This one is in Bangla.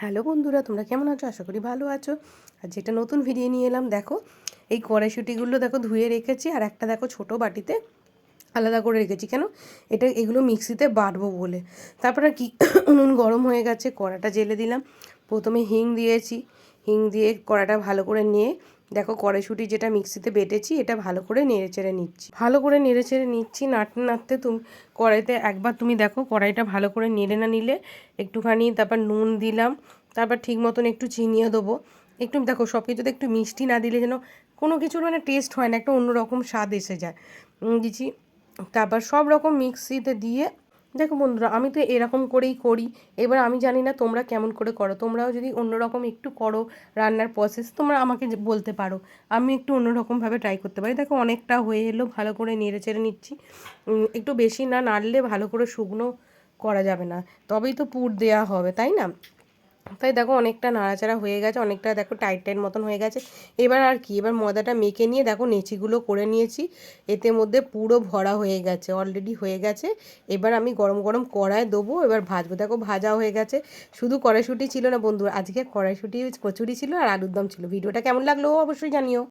হ্যালো বন্ধুরা, তোমরা কেমন আছো? আশা করি ভালো আছো। আর যেটা নতুন ভিডিও নিয়ে এলাম, দেখো এই কড়াইশুঁটিগুলো দেখো ধুয়ে রেখেছি, আর একটা দেখো ছোট বাটিতে আলাদা করে রেখেছি। কেন? এগুলো মিক্সিতে বাটবো বলে। তারপরে কি উনুন গরম হয়ে গেছে, কড়াটা জেলে দিলাম। প্রথমে হিং দিয়েছি, হিং দিয়ে কড়াটা ভালো করে নিয়ে দেখো কড়াইশুঁটি যেটা মিক্সিতে বেটেছি এটা ভালো করে নেড়েচেড়ে নিচ্ছি। ভালো করে নেড়েচেড়ে নিচ্ছি, নাড়তে নাড়তে তুমি কড়াইতে একবার তুমি দেখো কড়াইটা ভালো করে নেড়ে না নিলে একটুখানি তারপর নুন দিলাম, তারপর ঠিক মতন একটু চিনিও দেবো। একটু দেখো সব কিছুতে একটু মিষ্টি না দিলে যেন কোনো কিছুর মানে টেস্ট হয় না, একটা অন্যরকম স্বাদ এসে যায়। দিচ্ছি, তারপর সব রকম মিক্সিতে দিয়ে দেখো বন্ধুরা, আমি তো এরকম করেই করি। এবার আমি জানি না তোমরা কেমন করে করো, তোমরাও যদি অন্যরকম একটু করো রান্নার প্রসেস তোমরা আমাকে বলতে পারো, আমি একটু অন্যরকমভাবে ট্রাই করতে পারি। দেখো অনেকটা হয়ে এলো, ভালো করে নেড়ে চেড়ে নিচ্ছি। একটু বেশি না নাড়লে ভালো করে শুকনো করা যাবে না, তবেই তো পুর দেওয়া হবে, তাই না? তাই দেখো অনেকটা নাড়াচাড়া হয়ে গেছে, অনেকটা দেখো টাইট টাইট মতন হয়ে গেছে। এবার আর কি, এবার ময়দাটা মেখে নিয়ে দেখো নেচিগুলো করে নিয়েছি, এতে মধ্যে পুরো ভরা হয়ে গেছে, অলরেডি হয়ে গেছে। এবার আমি গরম গরম কড়ায় দেবো, এবার ভাজবো। দেখো ভাজা হয়ে গেছে। শুধু কড়াইশুঁটি ছিল না বন্ধু, আজকে কড়াইশুঁটি কচুরি ছিল আর আলুর দম ছিল। ভিডিওটা কেমন লাগলো অবশ্যই জানিও।